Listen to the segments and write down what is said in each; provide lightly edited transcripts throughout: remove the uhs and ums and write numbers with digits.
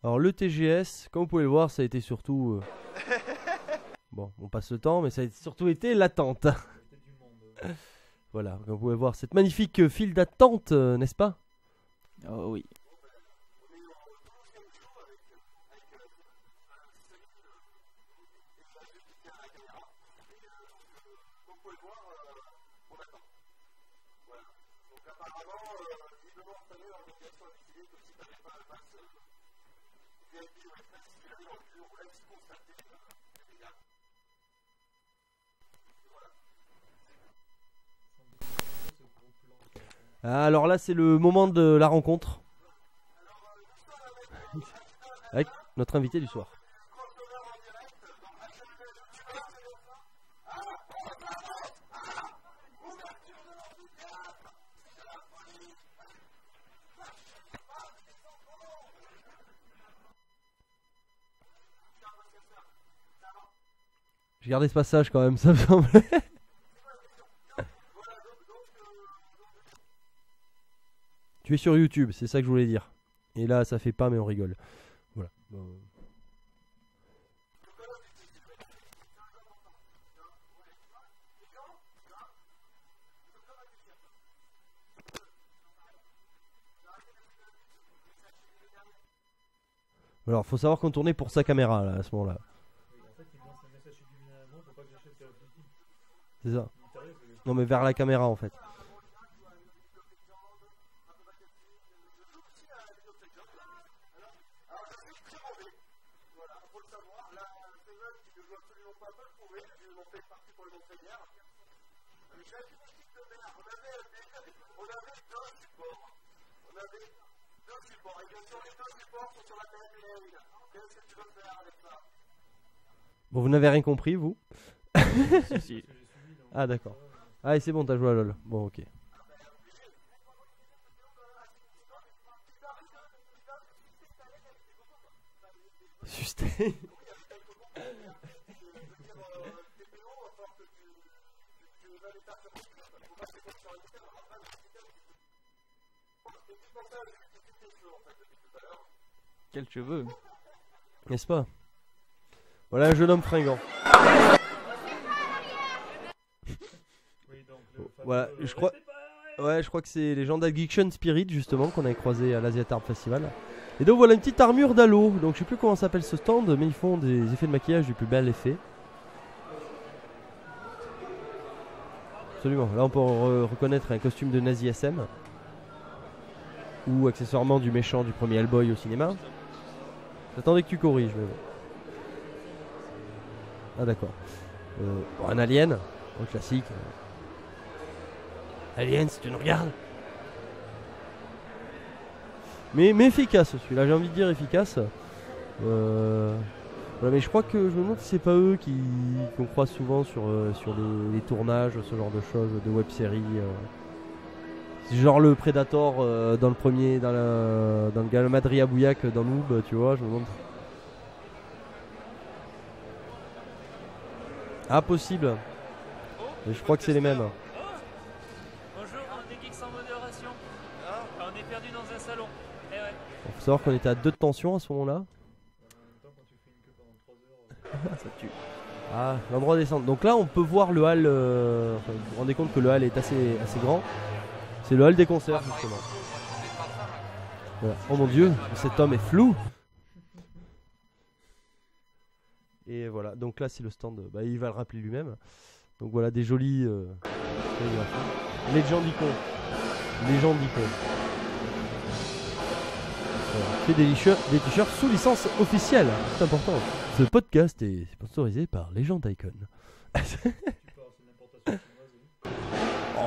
Alors le TGS, comme vous pouvez le voir, ça a été surtout... Bon, on passe le temps, mais ça a surtout été l'attente. Voilà, comme vous pouvez voir, cette magnifique file d'attente, n'est-ce pas? Oh oui. Alors là, c'est le moment de la rencontre avec notre invité du soir. J'ai gardé ce passage quand même, ça me semblait. Tu es sur YouTube, c'est ça que je voulais dire. Et là, ça fait pas, mais on rigole. Voilà. Alors, faut savoir qu'on tournait pour sa caméra là, à ce moment-là. C'est ça. Non, mais vers la caméra en fait. Bon, vous n'avez rien compris, vous? Si, si. Ah, d'accord. Ah, et c'est bon, t'as joué à LoL. Bon, ok. Sustain. Quels cheveux. N'est-ce pas? Voilà un jeune homme fringant. Voilà, je crois. Ouais, je crois que c'est les gens d'Addiction Spirit justement qu'on avait croisé à l'Asiatarp Festival. Et donc voilà une petite armure d'Halo. Donc je sais plus comment s'appelle ce stand, mais ils font des effets de maquillage du plus bel effet. Absolument. Là on peut reconnaître un costume de Nazi SM. Ou accessoirement du méchant du premier Hellboy au cinéma. J'attendais que tu corriges, mais bon. Ah d'accord. Bon, un alien, un classique. Alien, si tu nous regardes. Mais efficace celui-là, j'ai envie de dire efficace. Voilà, mais je crois que je me demande si c'est pas eux qu'on croise souvent sur les tournages, ce genre de choses, de web-séries. C'est genre le Predator dans le premier, dans le Galamadria Bouillac dans Noob, tu vois, je me demande. Ah, possible. Mais je crois que c'est les mêmes. Bonjour, on est geeks sans modération. On est perdu dans un salon. Eh ouais. Il faut savoir qu'on était à 2 de tension à ce moment-là. Ça tue. Ah, l'endroit descendre. Donc là, on peut voir le hall. Enfin, vous vous rendez compte que le hall est assez grand. C'est le hall des concerts, justement. Voilà. Oh mon dieu, cet homme est flou. Et voilà, donc là, c'est le stand. Bah, il va le rappeler lui-même. Donc voilà, des jolies calligraphies. Legend Icon. Legend Icon. Voilà. Fait des t-shirts sous licence officielle. C'est important. Ce podcast est sponsorisé par Legend Icon.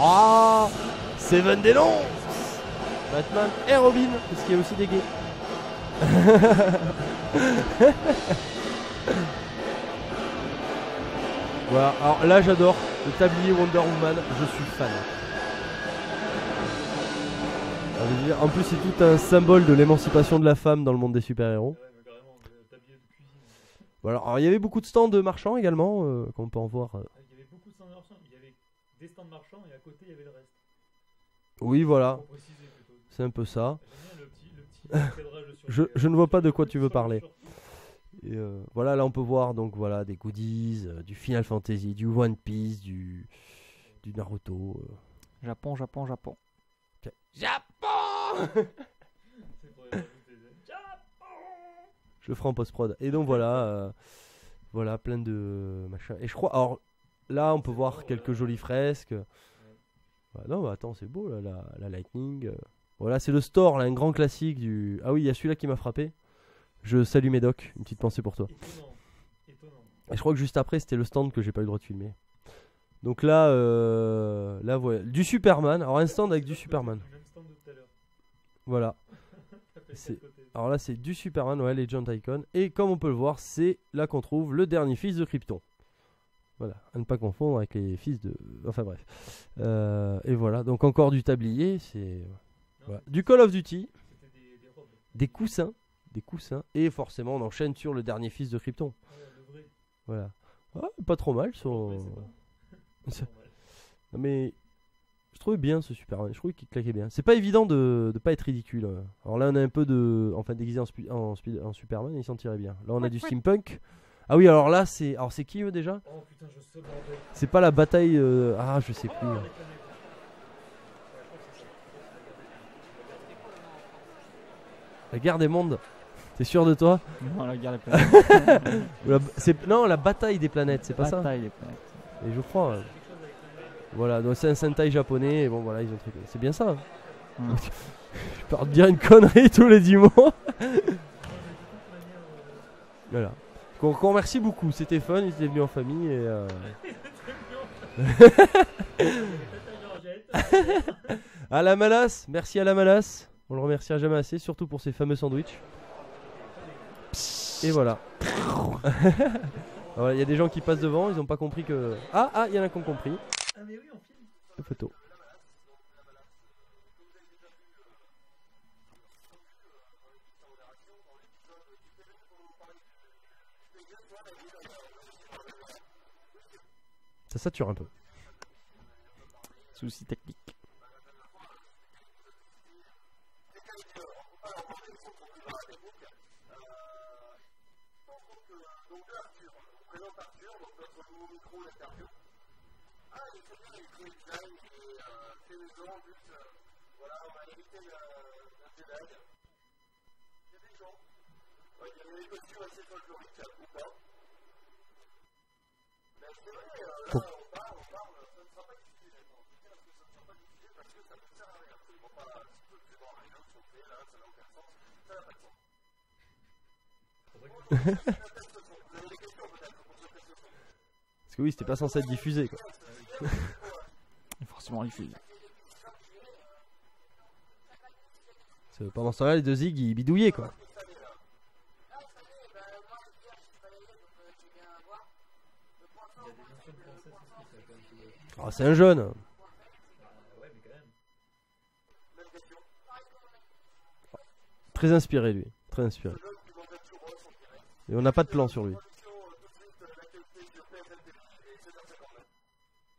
Oh, Seven Dénonce Batman et Robin, parce qu'il y a aussi des gays. Voilà, alors là j'adore le tablier Wonder Woman, je suis fan. En plus c'est tout un symbole de l'émancipation de la femme dans le monde des super-héros. Voilà, alors il y avait beaucoup de stands de marchands également, comme on peut en voir. Il y avait beaucoup de stands marchands, il y avait des stands marchands et à côté il y avait le reste. Oui, voilà. C'est un peu ça. Je ne vois pas de quoi tu veux parler. Et voilà, là on peut voir donc voilà des goodies, du Final Fantasy, du One Piece, du Naruto. Japon, Japon, Japon. Japon. Je le ferai en post-prod. Et donc voilà, voilà plein de machins. Et je crois, alors là on peut voir quelques jolies fresques. Voilà, non, mais attends, c'est beau là, la Lightning. Voilà, c'est le store, là, un grand classique du. Ah oui, il y a celui-là qui m'a frappé. Je salue Médoc, une petite pensée pour toi. Et je crois que juste après, c'était le stand que j'ai pas eu le droit de filmer. Donc là, là voilà, du Superman. Alors un stand avec du Superman. Voilà. Alors là, c'est du Superman, ouais, Legend Icon. Et comme on peut le voir, c'est là qu'on trouve le dernier fils de Krypton. Voilà, à ne pas confondre avec les fils de. Enfin bref. Et voilà, donc encore du tablier, c'est. Voilà. Du Call of Duty. Des coussins. Des coussins. Et forcément, on enchaîne sur le dernier fils de Krypton. Voilà. Ah, pas trop mal. Non, mais je trouvais bien ce Superman. Je trouvais qu'il claquait bien. C'est pas évident de pas être ridicule. Alors là, on a un peu de. Enfin, déguisé en Superman, il s'en tirait bien. Là, on a du steampunk. Ah oui, alors là, c'est. Alors, c'est qui eux déjà? Oh putain, je sais, bordel. C'est pas la bataille. Ah, je sais plus. Là. La guerre des mondes. T'es sûr de toi? Non, la guerre des planètes. Non, la bataille des planètes, c'est pas ça? Bataille des planètes. Et je crois. Voilà, donc c'est un Sentai japonais. Et bon, voilà, ils ont traité. C'est bien ça. Je peux te dire une connerie tous les 10 mois. Voilà. Qu'on remercie beaucoup. C'était fun, ils étaient venus en famille. Et à la Malas, merci à la Malas. On le remerciera jamais assez, surtout pour ses fameux sandwichs. Et voilà. Il y a des gens qui passent devant, ils n'ont pas compris que. Ah, il y en a qui ont compris. Ah, mais oui, on filme. La photo. Ça sature un peu. Souci technique. Parce que oui, c'était pas censé être diffusé quoi. Forcément diffusé. Pendant ce temps-là, les deux zigs ils bidouillaient quoi. Oh, c'est un jeune. Très inspiré lui, très inspiré. Et on n'a pas de plan sur lui.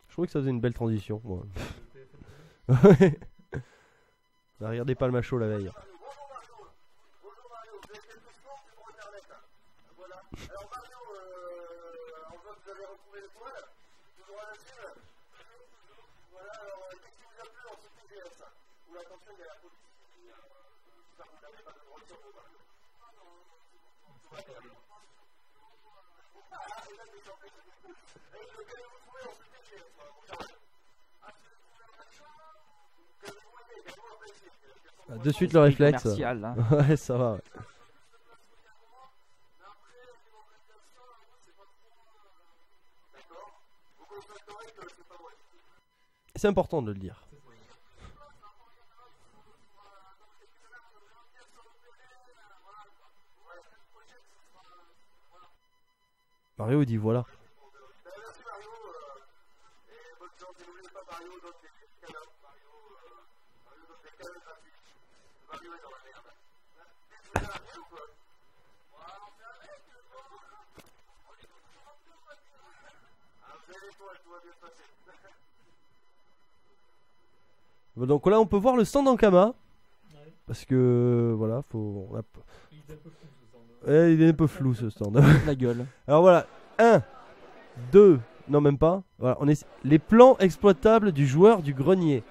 Je trouvais que ça faisait une belle transition. Moi. On a regardé pas le macho la veille. De suite le réflexe. Hein. Ouais, ça va. Ouais. C'est important de le dire. Mario dit voilà. Donc là on peut voir le stand Ankama. Ouais. Parce que voilà, faut. Il est un peu fou ce stand. Ouais, il est un peu flou ce stand. La gueule. Alors voilà, 1, 2, non même pas. Voilà, on est les plans exploitables du joueur du grenier.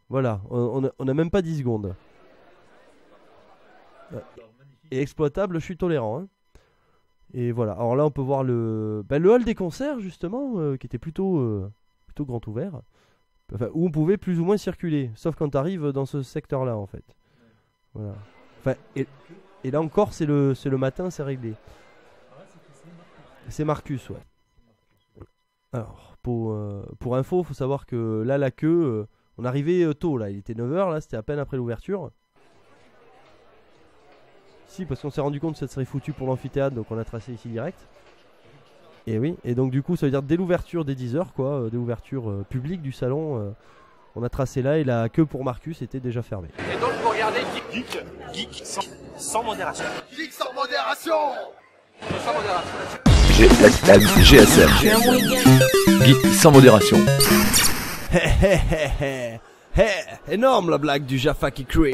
Voilà, on a même pas 10 secondes. Alors, magnifique. Et exploitable, je suis tolérant. Hein. Et voilà, alors là on peut voir le hall des concerts justement, qui était plutôt grand ouvert. Enfin, où on pouvait plus ou moins circuler, sauf quand tu arrives dans ce secteur-là en fait. Voilà. Enfin, et là encore, c'est le matin, c'est réglé. Ah ouais, c'est C'est Marcus, ouais. Alors, pour info, faut savoir que là, la queue, on arrivait tôt, là. Il était 9h, là, c'était à peine après l'ouverture. Si, parce qu'on s'est rendu compte que ça serait foutu pour l'amphithéâtre, donc on a tracé ici direct. Et oui, et donc du coup, ça veut dire dès l'ouverture des 10h, quoi, dès l'ouverture publique du salon, on a tracé là et la queue pour Marcus était déjà fermée. Et donc vous regardez Geek sans modération. Geek sans modération. Sans modération. GSM. Geek sans modération. Énorme la blague du Jaffa qui crée.